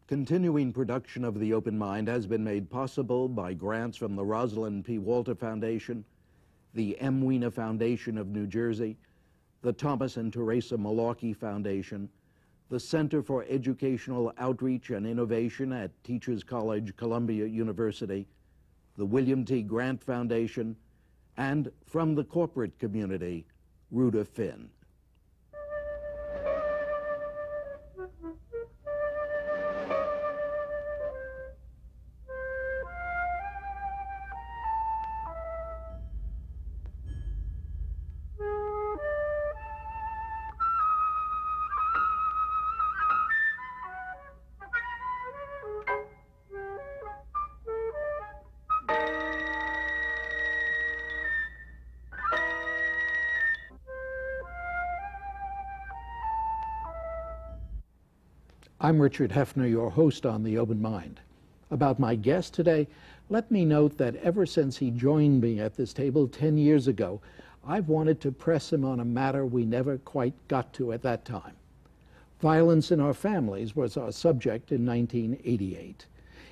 Continuing production of The Open Mind has been made possible by grants from the Rosalind P. Walter Foundation, the M. Weena Foundation of New Jersey, the Thomas and Teresa Malarkey Foundation, the Center for Educational Outreach and Innovation at Teachers College, Columbia University, the William T. Grant Foundation, and from the corporate community, Rhoda Finn. I'm Richard Heffner, your host on The Open Mind. About my guest today, let me note that ever since he joined me at this table 10 years ago, I've wanted to press him on a matter we never quite got to at that time. Violence in our families was our subject in 1988.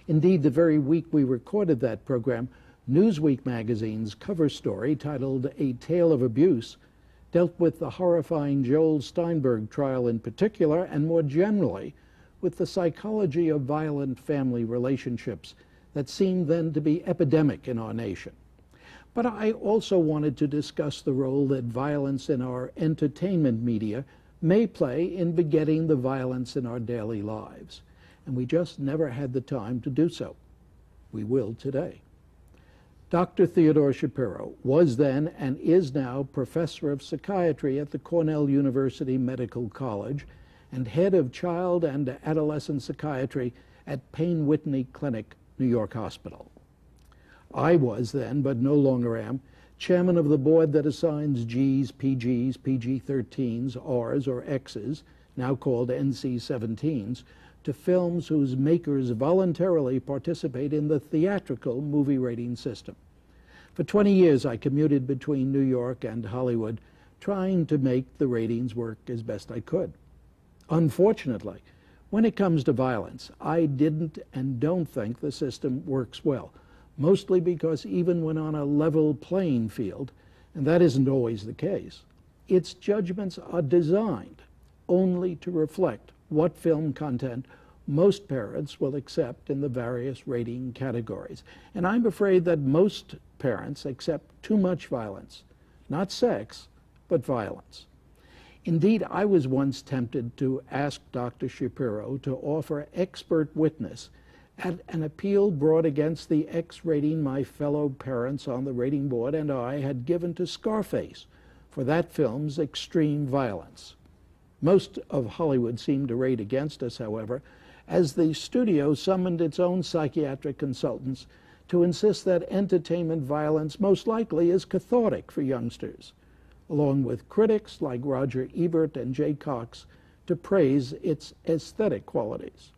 Indeed, the very week we recorded that program, Newsweek magazine's cover story titled A Tale of Abuse dealt with the horrifying Joel Steinberg trial in particular, and more generally, with the psychology of violent family relationships that seemed then to be epidemic in our nation. But I also wanted to discuss the role that violence in our entertainment media may play in begetting the violence in our daily lives. And we just never had the time to do so. We will today. Dr. Theodore Shapiro was then and is now professor of psychiatry at the Cornell University Medical College and head of child and adolescent psychiatry at Payne Whitney Clinic, New York Hospital. I was then, but no longer am, chairman of the board that assigns Gs, PGs, PG-13s, Rs, or Xs, now called NC-17s, to films whose makers voluntarily participate in the theatrical movie rating system. For 20 years, I commuted between New York and Hollywood, trying to make the ratings work as best I could. Unfortunately, when it comes to violence, I didn't and don't think the system works well, mostly because even when on a level playing field, and that isn't always the case, its judgments are designed only to reflect what film content most parents will accept in the various rating categories. And I'm afraid that most parents accept too much violence, not sex, but violence. Indeed, I was once tempted to ask Dr. Shapiro to offer expert witness at an appeal brought against the X rating my fellow parents on the rating board and I had given to Scarface for that film's extreme violence. Most of Hollywood seemed to rate against us, however, as the studio summoned its own psychiatric consultants to insist that entertainment violence most likely is cathartic for youngsters, along with critics like Roger Ebert and Jay Cox to praise its aesthetic qualities.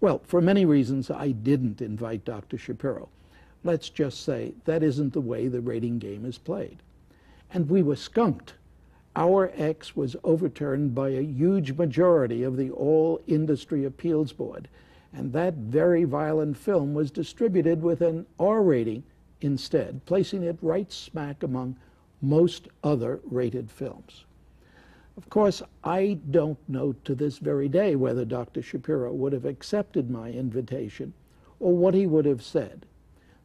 Well, for many reasons, I didn't invite Dr. Shapiro. Let's just say that isn't the way the rating game is played. And we were skunked. Our X was overturned by a huge majority of the all-industry appeals board, and that very violent film was distributed with an R rating instead, placing it right smack among most other rated films. Of course, I don't know to this very day whether Dr. Shapiro would have accepted my invitation or what he would have said.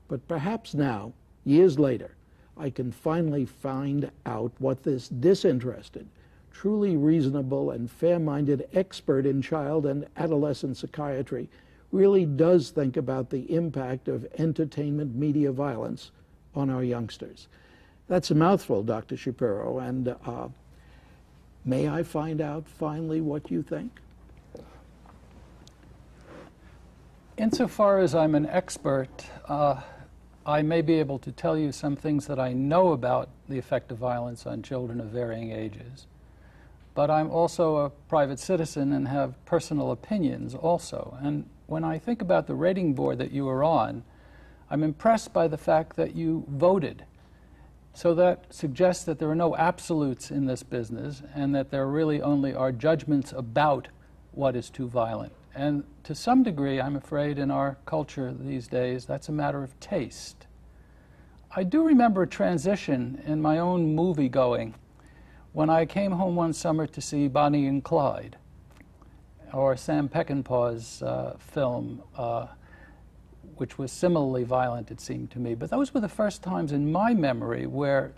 But perhaps now, years later, I can finally find out what this disinterested, truly reasonable and fair-minded expert in child and adolescent psychiatry really does think about the impact of entertainment media violence on our youngsters. That's a mouthful, Dr. Shapiro, and may I find out finally what you think? Insofar as I'm an expert, I may be able to tell you some things that I know about the effect of violence on children of varying ages. But I'm also a private citizen and have personal opinions also. And when I think about the rating board that you were on, I'm impressed by the fact that you voted. So that suggests that there are no absolutes in this business and that there really only are judgments about what is too violent. And to some degree, I'm afraid, in our culture these days, that's a matter of taste. I do remember a transition in my own movie-going when I came home one summer to see Bonnie and Clyde, or Sam Peckinpah's film, which was similarly violent, it seemed to me. But those were the first times in my memory where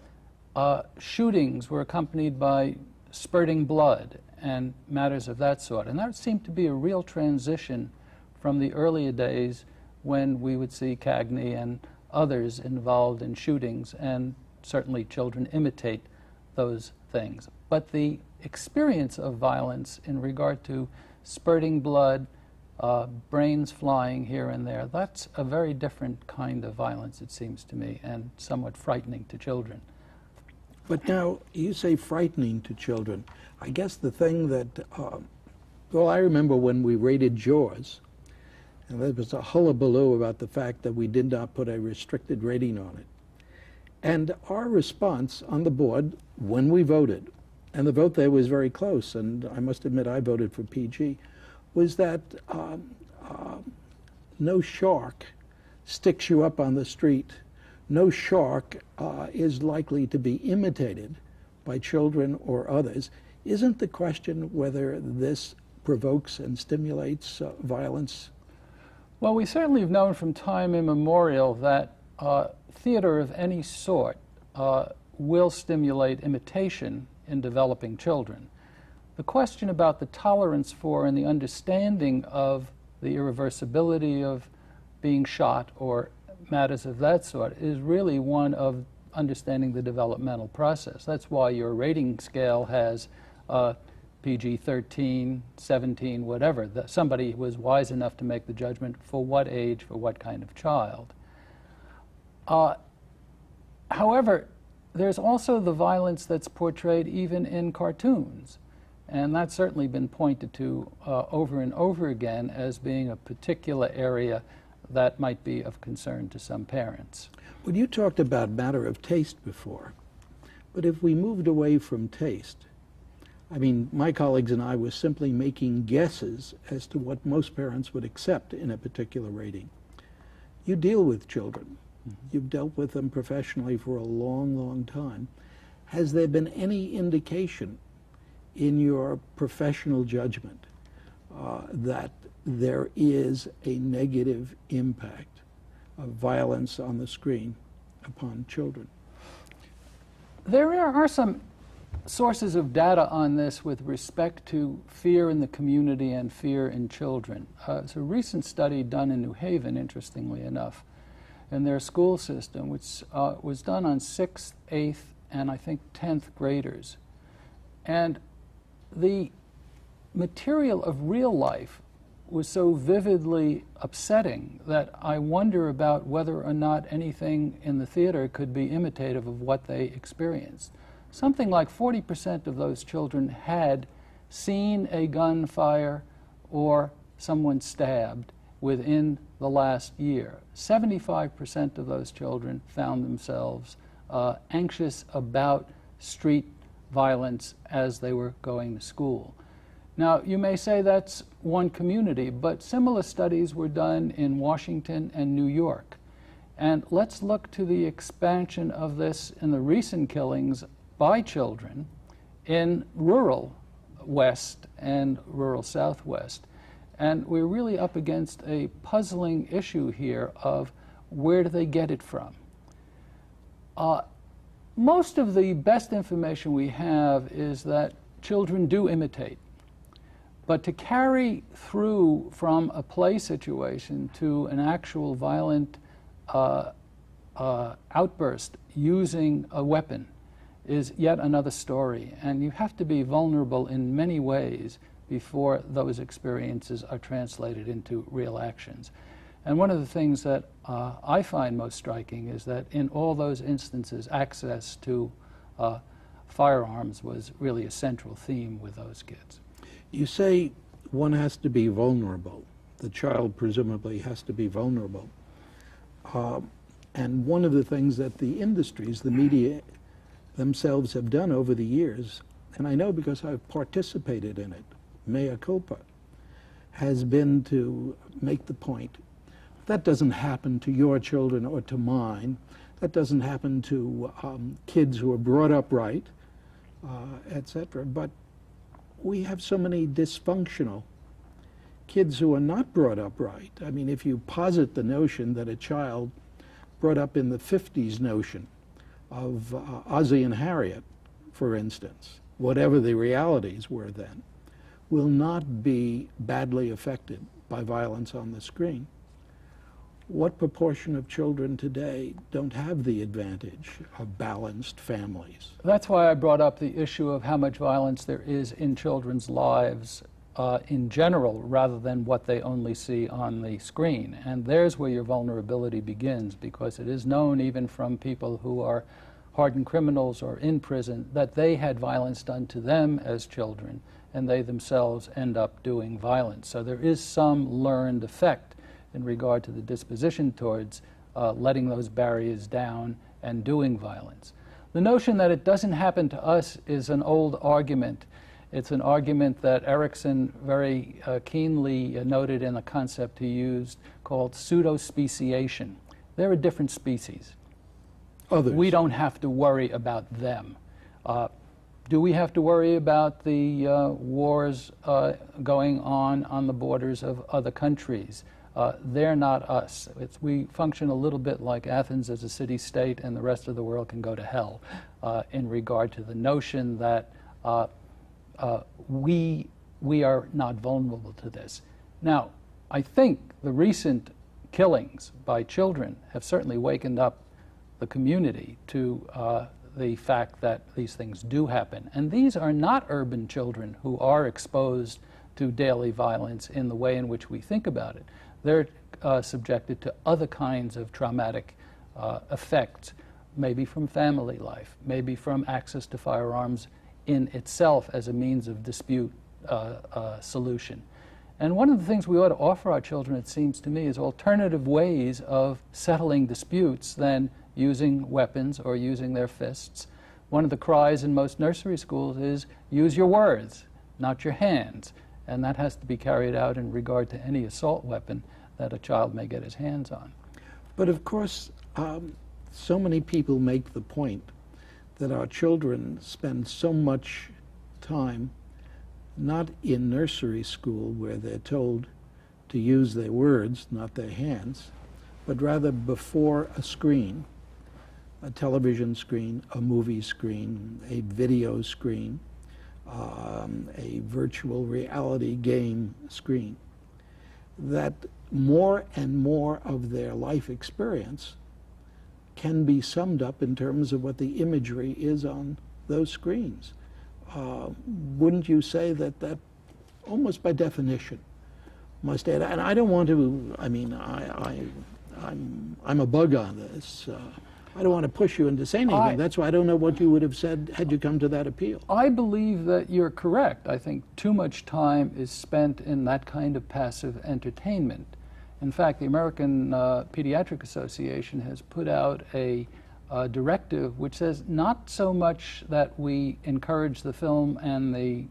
shootings were accompanied by spurting blood and matters of that sort. And that seemed to be a real transition from the earlier days when we would see Cagney and others involved in shootings, and certainly children imitate those things. But the experience of violence in regard to spurting blood, brains flying here and there, that's a very different kind of violence, it seems to me, and somewhat frightening to children. But now, you say frightening to children. I guess the thing that, well, I remember when we rated Jaws, and there was a hullabaloo about the fact that we did not put a restricted rating on it. And our response on the board, when we voted, and the vote there was very close, and I must admit I voted for PG, was that no shark sticks you up on the street. No shark is likely to be imitated by children or others. Isn't the question whether this provokes and stimulates violence? Well, we certainly have known from time immemorial that theater of any sort will stimulate imitation in developing children. The question about the tolerance for and the understanding of the irreversibility of being shot or matters of that sort is really one of understanding the developmental process. That's why your rating scale has PG-13, 17, whatever. Somebody was wise enough to make the judgment for what age, for what kind of child. However, there's also the violence that's portrayed even in cartoons. And that's certainly been pointed to over and over again as being a particular area that might be of concern to some parents. Well, you talked about matter of taste before, but if we moved away from taste, I mean, my colleagues and I were simply making guesses as to what most parents would accept in a particular rating. You deal with children. You've dealt with them professionally for a long, long time. Has there been any indication in your professional judgment that there is a negative impact of violence on the screen upon children? There are some sources of data on this with respect to fear in the community and fear in children. It's a recent study done in New Haven, interestingly enough, in their school system, which was done on 6th, 8th, and I think 10th graders. And the material of real life was so vividly upsetting that I wonder about whether or not anything in the theater could be imitative of what they experienced. Something like 40% of those children had seen a gunfire or someone stabbed within the last year. 75% of those children found themselves anxious about street violence as they were going to school. Now, you may say that's one community, but similar studies were done in Washington and New York. And let's look to the expansion of this in the recent killings by children in rural West and rural Southwest. And we're really up against a puzzling issue here of where do they get it from? Most of the best information we have is that children do imitate. But to carry through from a play situation to an actual violent outburst using a weapon is yet another story. And you have to be vulnerable in many ways before those experiences are translated into real actions. And one of the things that I find most striking is that in all those instances, access to firearms was really a central theme with those kids. You say one has to be vulnerable. The child presumably has to be vulnerable. And one of the things that the industries, the media themselves have done over the years, and I know because I've participated in it, mea culpa, has been to make the point that doesn't happen to your children or to mine. That doesn't happen to kids who are brought up right, etc. But we have so many dysfunctional kids who are not brought up right. I mean, if you posit the notion that a child brought up in the 50s notion of Ozzie and Harriet, for instance, whatever the realities were then, will not be badly affected by violence on the screen. What proportion of children today don't have the advantage of balanced families? That's why I brought up the issue of how much violence there is in children's lives in general, rather than what they only see on the screen. And there's where your vulnerability begins, because it is known even from people who are hardened criminals or in prison that they had violence done to them as children, and they themselves end up doing violence. So there is some learned effect in regard to the disposition towards letting those barriers down and doing violence. The notion that it doesn't happen to us is an old argument. It's an argument that Erickson very keenly noted in a concept he used called pseudo-speciation. They're a different species. Others. We don't have to worry about them. Do we have to worry about the wars going on the borders of other countries? They're not us. We function a little bit like Athens as a city-state, and the rest of the world can go to hell in regard to the notion that we are not vulnerable to this. Now, I think the recent killings by children have certainly wakened up the community to the fact that these things do happen. And these are not urban children who are exposed to daily violence in the way in which we think about it. They're subjected to other kinds of traumatic effects, maybe from family life, maybe from access to firearms in itself as a means of dispute solution. And one of the things we ought to offer our children, it seems to me, is alternative ways of settling disputes than using weapons or using their fists. One of the cries in most nursery schools is, use your words, not your hands. And that has to be carried out in regard to any assault weapon that a child may get his hands on. But of course, so many people make the point that our children spend so much time not in nursery school where they're told to use their words, not their hands, but rather before a screen, a television screen, a movie screen, a video screen, a virtual reality game screen, that more and more of their life experience can be summed up in terms of what the imagery is on those screens. Wouldn't you say that that, almost by definition, must add? And I don't want to, I mean, I'm a bug on this. I don't want to push you into saying anything. That's why I don't know what you would have said had you come to that appeal. I believe that you're correct. I think too much time is spent in that kind of passive entertainment. In fact, the American Pediatric Association has put out a directive which says not so much that we encourage the film and the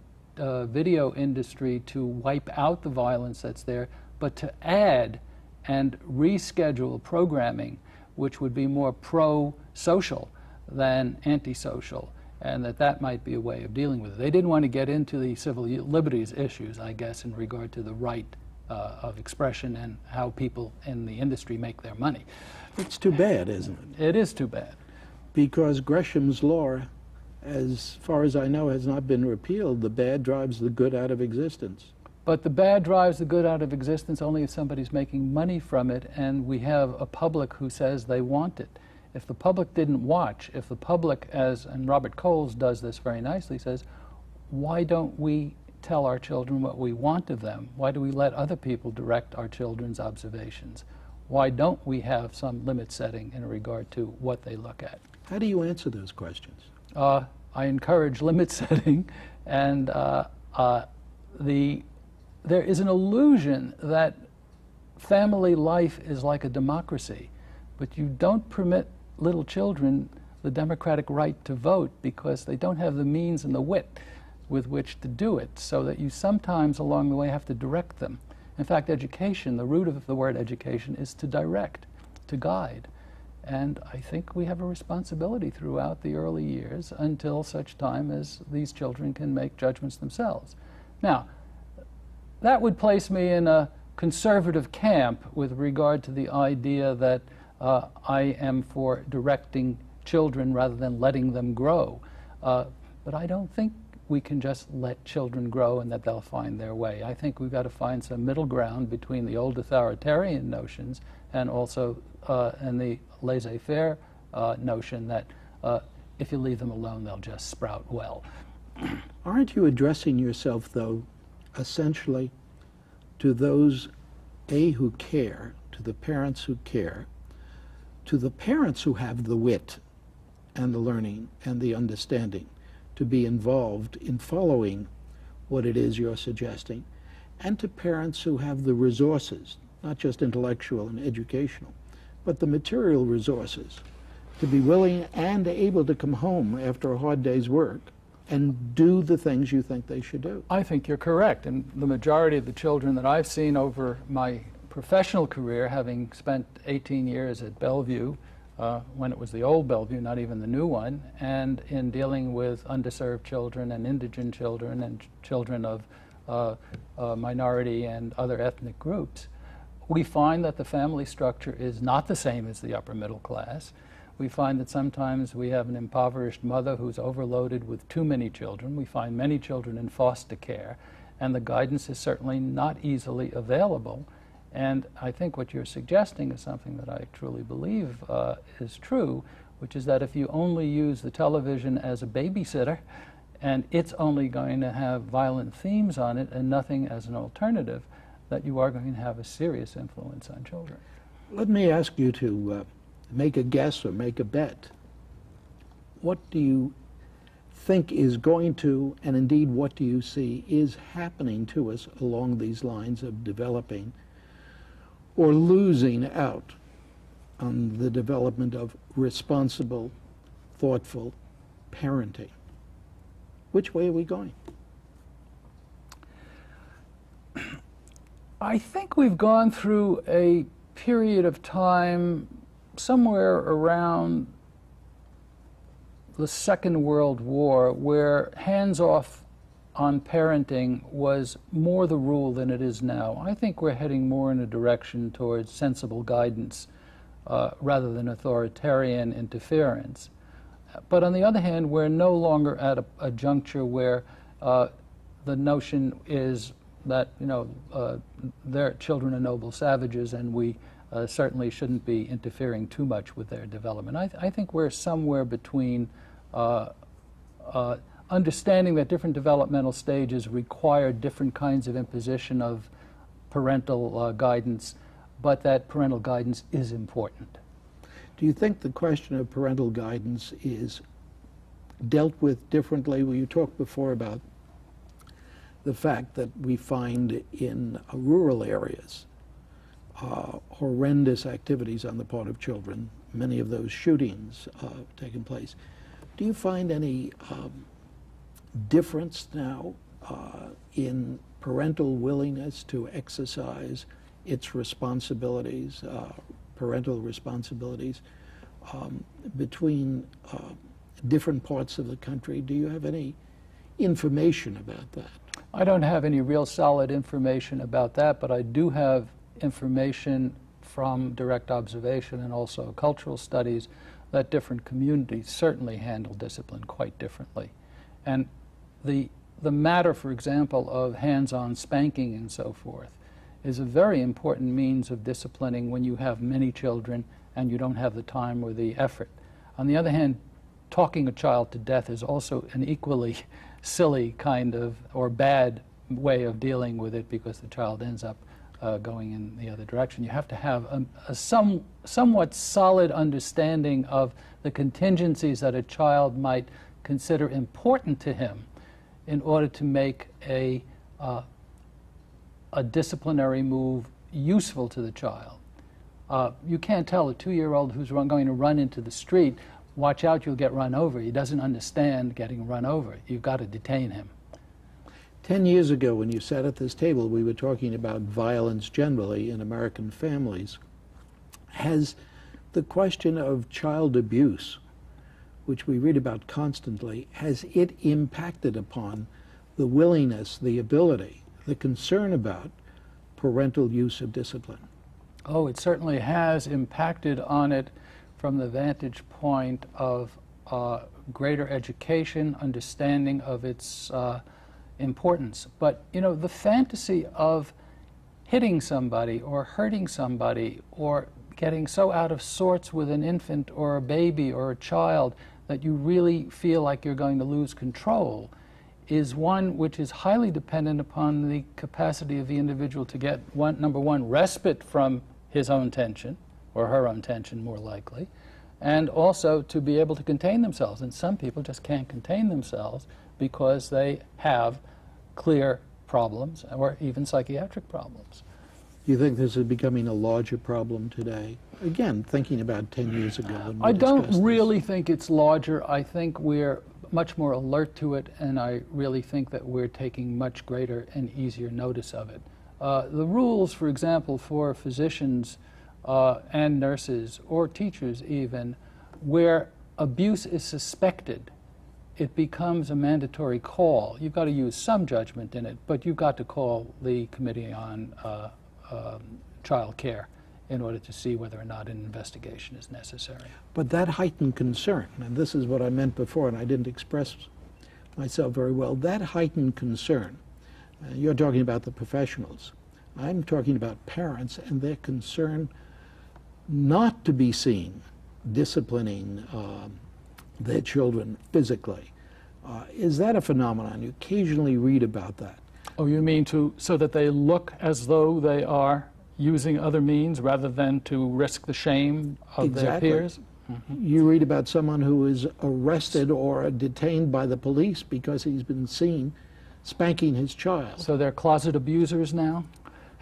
video industry to wipe out the violence that's there, but to add and reschedule programming which would be more pro-social than anti-social, and that might be a way of dealing with it. They didn't want to get into the civil liberties issues, I guess, in regard to the right of expression and how people in the industry make their money. It's too bad, isn't it? It is too bad. Because Gresham's law, as far as I know, has not been repealed. The bad drives the good out of existence. But the bad drives the good out of existence only if somebody's making money from it, and we have a public who says they want it. If the public didn't watch, if the public, and Robert Coles does this very nicely, says, why don't we tell our children what we want of them? Why do we let other people direct our children's observations? Why don't we have some limit setting in regard to what they look at? How do you answer those questions? I encourage limit setting, and there is an illusion that family life is like a democracy, but you don't permit little children the democratic right to vote because they don't have the means and the wit with which to do it, so that you sometimes along the way have to direct them. In fact, education, the root of the word education, is to direct, to guide. And I think we have a responsibility throughout the early years until such time as these children can make judgments themselves. Now, that would place me in a conservative camp with regard to the idea that I am for directing children rather than letting them grow. But I don't think we can just let children grow and that they'll find their way. I think we've got to find some middle ground between the old authoritarian notions and also and the laissez-faire notion that if you leave them alone, they'll just sprout well. Aren't you addressing yourself, though, essentially to those, who care, to the parents who care, to the parents who have the wit and the learning and the understanding to be involved in following what it is you're suggesting, and to parents who have the resources, not just intellectual and educational, but the material resources to be willing and able to come home after a hard day's work and do the things you think they should do? I think you're correct. And the majority of the children that I've seen over my professional career, having spent 18 years at Bellevue, when it was the old Bellevue, not even the new one, and in dealing with underserved children and indigent children and children of minority and other ethnic groups, we find that the family structure is not the same as the upper middle class. We find that sometimes we have an impoverished mother who's overloaded with too many children. We find many children in foster care, and the guidance is certainly not easily available. And I think what you're suggesting is something that I truly believe is true, which is that if you only use the television as a babysitter, and it's only going to have violent themes on it and nothing as an alternative, that you are going to have a serious influence on children. Let me ask you to make a guess or make a bet. What do you think is going to, and indeed what do you see is happening to us along these lines of developing or losing out on the development of responsible, thoughtful parenting? Which way are we going? I think we've gone through a period of time somewhere around the Second World War where hands-off on parenting was more the rule than it is now. I think we're heading more in a direction towards sensible guidance rather than authoritarian interference. But on the other hand, we're no longer at a juncture where the notion is that, their children are noble savages and we certainly shouldn't be interfering too much with their development. I think we're somewhere between understanding that different developmental stages require different kinds of imposition of parental guidance, but that parental guidance is important. Do you think the question of parental guidance is dealt with differently? Well, you talked before about the fact that we find in rural areas horrendous activities on the part of children, many of those shootings taking place. Do you find any difference now in parental willingness to exercise its responsibilities, parental responsibilities, between different parts of the country? Do you have any information about that? I don't have any real solid information about that, but I do have information from direct observation and also cultural studies that different communities certainly handle discipline quite differently. And the matter, for example, of hands-on spanking and so forth is a very important means of disciplining when you have many children and you don't have the time or the effort. On the other hand, talking a child to death is also an equally silly kind of, or bad way of dealing with it, because the child ends up going in the other direction. You have to have a somewhat solid understanding of the contingencies that a child might consider important to him in order to make a disciplinary move useful to the child. You can't tell a 2-year-old who's going to run into the street, watch out, you'll get run over. He doesn't understand getting run over. You've got to detain him. 10 years ago, when you sat at this table, we were talking about violence generally in American families. Has the question of child abuse, which we read about constantly, has it impacted upon the willingness, the ability, the concern about parental use of discipline? Oh, it certainly has impacted on it from the vantage point of greater education, understanding of its importance. But, you know, the fantasy of hitting somebody or hurting somebody or getting so out of sorts with an infant or a baby or a child that you really feel like you're going to lose control is one which is highly dependent upon the capacity of the individual to get, number one, respite from his own tension, or her own tension more likely, and also to be able to contain themselves. And some people just can't contain themselves because they have clear problems or even psychiatric problems. Do you think this is becoming a larger problem today? Again, thinking about 10 years ago. When we I don't discussed really this. think it's larger. I think we're much more alert to it, and I really think that we're taking much greater and easier notice of it. The rules, for example, for physicians and nurses or teachers even, where abuse is suspected, it becomes a mandatory call. You've got to use some judgment in it, but you've got to call the Committee on Child Care in order to see whether or not an investigation is necessary. But that heightened concern, and this is what I meant before, and I didn't express myself very well, that heightened concern, you're talking about the professionals, I'm talking about parents and their concern not to be seen disciplining their children physically. Is that a phenomenon? You occasionally read about that. Oh, you mean so that they look as though they are using other means rather than to risk the shame of their peers? Mm-hmm. You read about someone who is arrested or detained by the police because he's been seen spanking his child. So they're closet abusers now?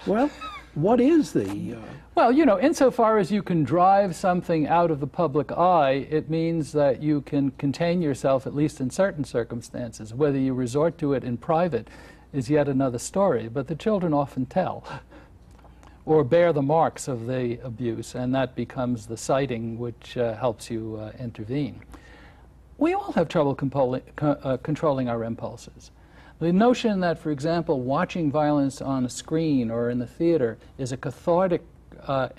Well, what is the... Well, you know, insofar as you can drive something out of the public eye, it means that you can contain yourself, at least in certain circumstances. Whether you resort to it in private is yet another story, but the children often tell or bear the marks of the abuse, and that becomes the citing which helps you intervene. We all have trouble controlling our impulses. The notion that, for example, watching violence on a screen or in the theater is a cathartic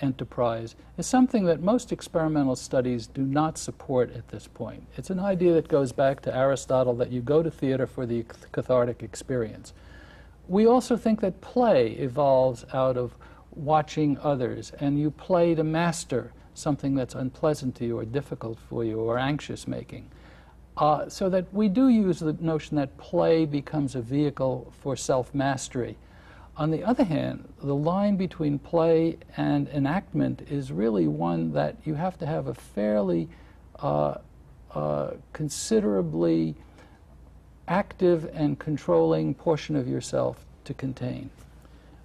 enterprise is something that most experimental studies do not support at this point. It's an idea that goes back to Aristotle, that you go to theater for the cathartic experience. We also think that play evolves out of watching others, and you play to master something that's unpleasant to you or difficult for you or anxious making. So that we do use the notion that play becomes a vehicle for self-mastery. On the other hand, the line between play and enactment is really one that you have to have a fairly considerably active and controlling portion of yourself to contain.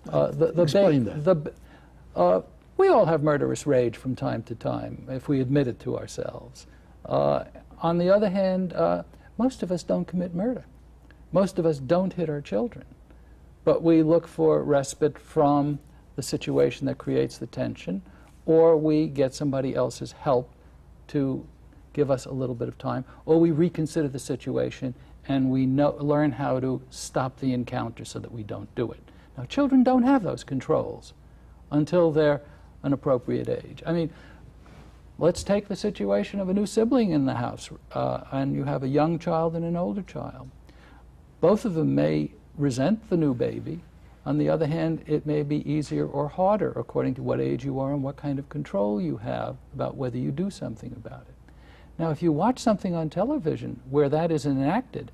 Explain that. We all have murderous rage from time to time, if we admit it to ourselves. On the other hand, most of us don't commit murder. Most of us don't hit our children. But we look for respite from the situation that creates the tension, or we get somebody else's help to give us a little bit of time, or we reconsider the situation and we learn how to stop the encounter so that we don't do it. Now, children don't have those controls until they're an appropriate age. I mean, let's take the situation of a new sibling in the house, and you have a young child and an older child. Both of them may resent the new baby. On the other hand, it may be easier or harder according to what age you are and what kind of control you have about whether you do something about it. Now, if you watch something on television where that is enacted,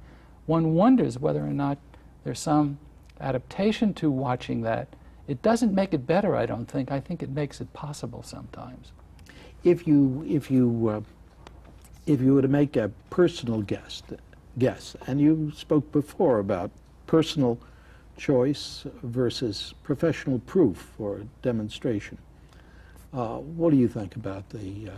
one wonders whether or not there's some adaptation to watching that. It doesn't make it better, I don't think. I think it makes it possible sometimes. If you were to make a personal guess, and you spoke before about personal choice versus professional proof or demonstration, what do you think about the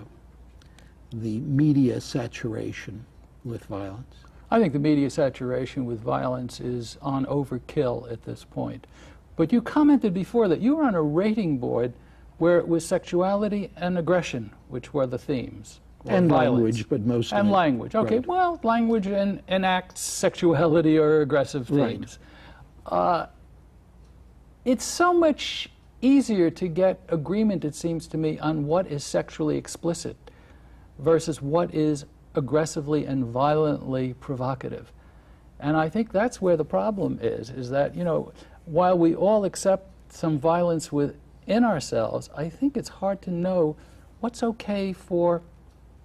media saturation with violence? I think the media saturation with violence is on overkill at this point. But you commented before that you were on a rating board where it was sexuality and aggression, which were the themes. And violence. Language, but mostly. And language. Okay, right. Well, language enacts sexuality or aggressive themes. Right. It's so much easier to get agreement, it seems to me, on what is sexually explicit versus what is aggressively and violently provocative. And I think that's where the problem is that, you know, while we all accept some violence within ourselves, I think it's hard to know what's okay for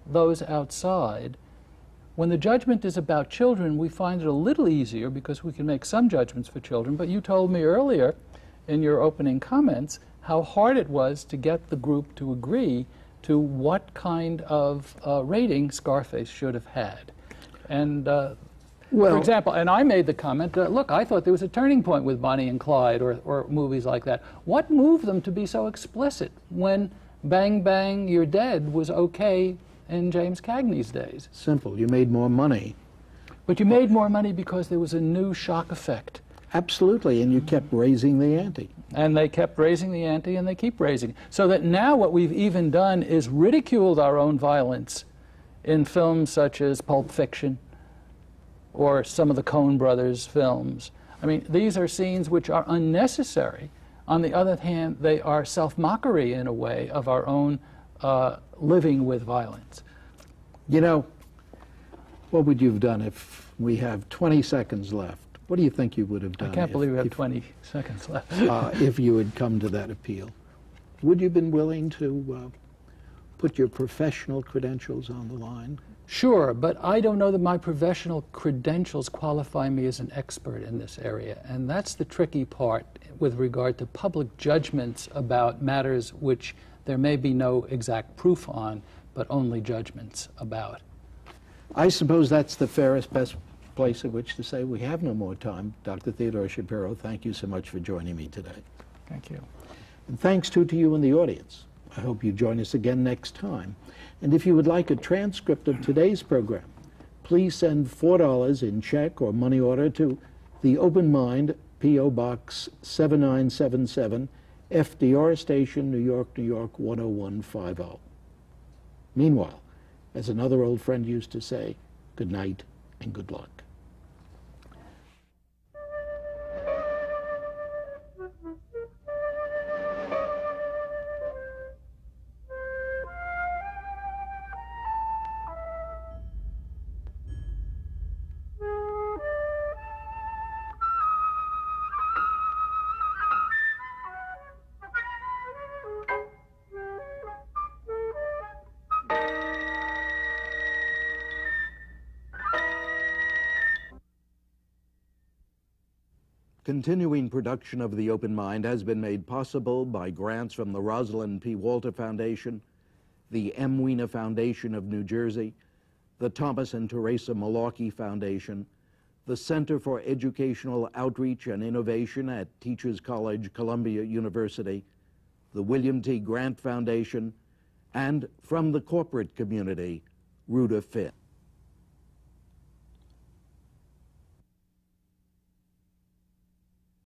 those outside. When the judgment is about children, we find it a little easier because we can make some judgments for children, but you told me earlier in your opening comments how hard it was to get the group to agree to what kind of rating Scarface should have had. And for example, and I made the comment, look, I thought there was a turning point with Bonnie and Clyde or movies like that. What moved them to be so explicit when Bang Bang, You're Dead was okay in James Cagney's days? Simple. You made more money. But you made more money because there was a new shock effect. Absolutely, and you kept raising the ante. And they kept raising the ante, and they keep raising it. So that now what we've even done is ridiculed our own violence in films such as Pulp Fiction or some of the Coen brothers films. I mean, these are scenes which are unnecessary. On the other hand, they are self-mockery in a way of our own living with violence. You know, what would you have done if we have 20 seconds left? What do you think you would have done? I can't believe we have 20 seconds left. If you had come to that appeal? Would you have been willing to put your professional credentials on the line? Sure, but I don't know that my professional credentials qualify me as an expert in this area. And that's the tricky part with regard to public judgments about matters which there may be no exact proof on, but only judgments about. I suppose that's the fairest, best place at which to say we have no more time. Dr. Theodore Shapiro, thank you so much for joining me today. Thank you. And thanks too to you in the audience. I hope you join us again next time. And if you would like a transcript of today's program, please send $4 in check or money order to The Open Mind, P.O. Box 7977, FDR Station, New York, New York 10150. Meanwhile, as another old friend used to say, good night and good luck. Continuing production of The Open Mind has been made possible by grants from the Rosalind P. Walter Foundation, the M. Weena Foundation of New Jersey, the Thomas and Teresa Malarkey Foundation, the Center for Educational Outreach and Innovation at Teachers College, Columbia University, the William T. Grant Foundation, and from the corporate community, Rhoda Finn.